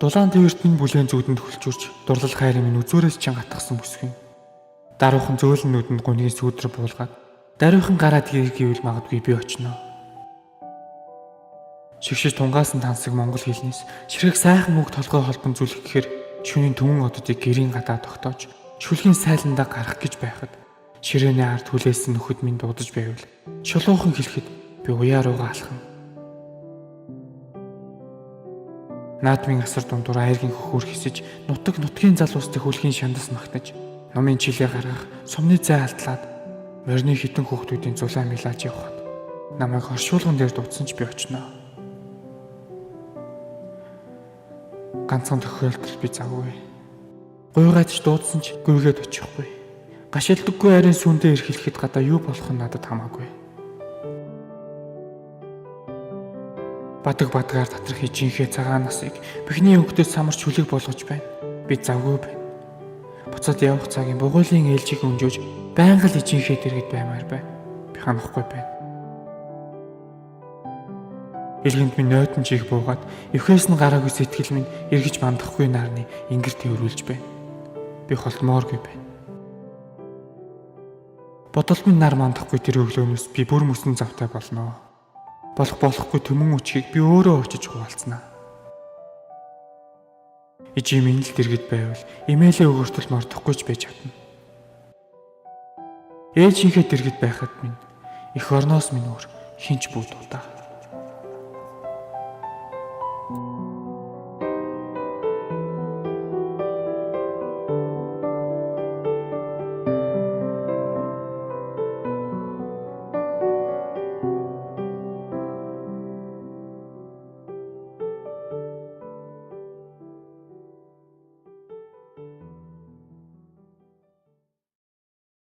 Дулаан твэрт минь бүлээн зүудэнд хөлчүүрч дурлал хайр минь үзүүрээс чин гатгсан бүсгэн. Даруухан зөөлөн нүдэнд гунигийн сүүдрэ буулгаад даруйхан гараад гэвэл магадгүй би очино. Шигшиж тунгаасан тансаг монгол хэлнээс ширхэг сайхан үг толгой холбон зүлэх гэхээр шөнийн түмэн одуудыг гэрийн гадаа тогтоож шүлгийн сайландаа гарах гэж байхад ширээний ард хүлээсэн нөхөд минь дуудаж байвал шулуухан хэлэхэд би уяа руугаа алхам. Наадмын асар дундуур айргийн хөхөр хисэж нутгийн залуустай хүлгийн шандас магтаж номын чилээ гаргах сумны зай алдлаад морины хитэн хүүхдүүдийн зулаа милааж явхад намайг оршуулган дээр дуудсан ч би очино. Ганцхан тохиолдол би завгүй. Гуйгаад ч дуудсан ч гүйгээд очихгүй. Гашилдаггүй арийн сүндээ эрхлэхэд гадаа юу болох нь надад хамаагүй. Бадгаар татрах ижинхээ цагаан насыг бихний өнгөтөд самарч хүлэг болгож байна. Би завгүй байна. Буцаад явах цагийн бугуйлын ээлжийг өнжөөж байнга л ижинхээ дэргэд баймаар байна. Би ханахгүй байна. Илгэнд минь нойтон чих буугаад эвхээс нь гараагүй сэтгэл минь эргэж мандахгүй нарны ингэрт өрүүлж байна. Би холдмооргүй байна. Бодол минь нар мандахгүй тэр өглөөнөөс би бүр мөсөн завтай болноо. Болохгүй төмөн үчгийг би өөрөө очиж хуваалцнаа. Ижи минь л дэргэд байвал имэйлээ өгөртөл мордохгүй ч байж чадна. Ээжийнхээ дэргэд байхад минь эх орноос минь өөр хинч бүү дуудаа.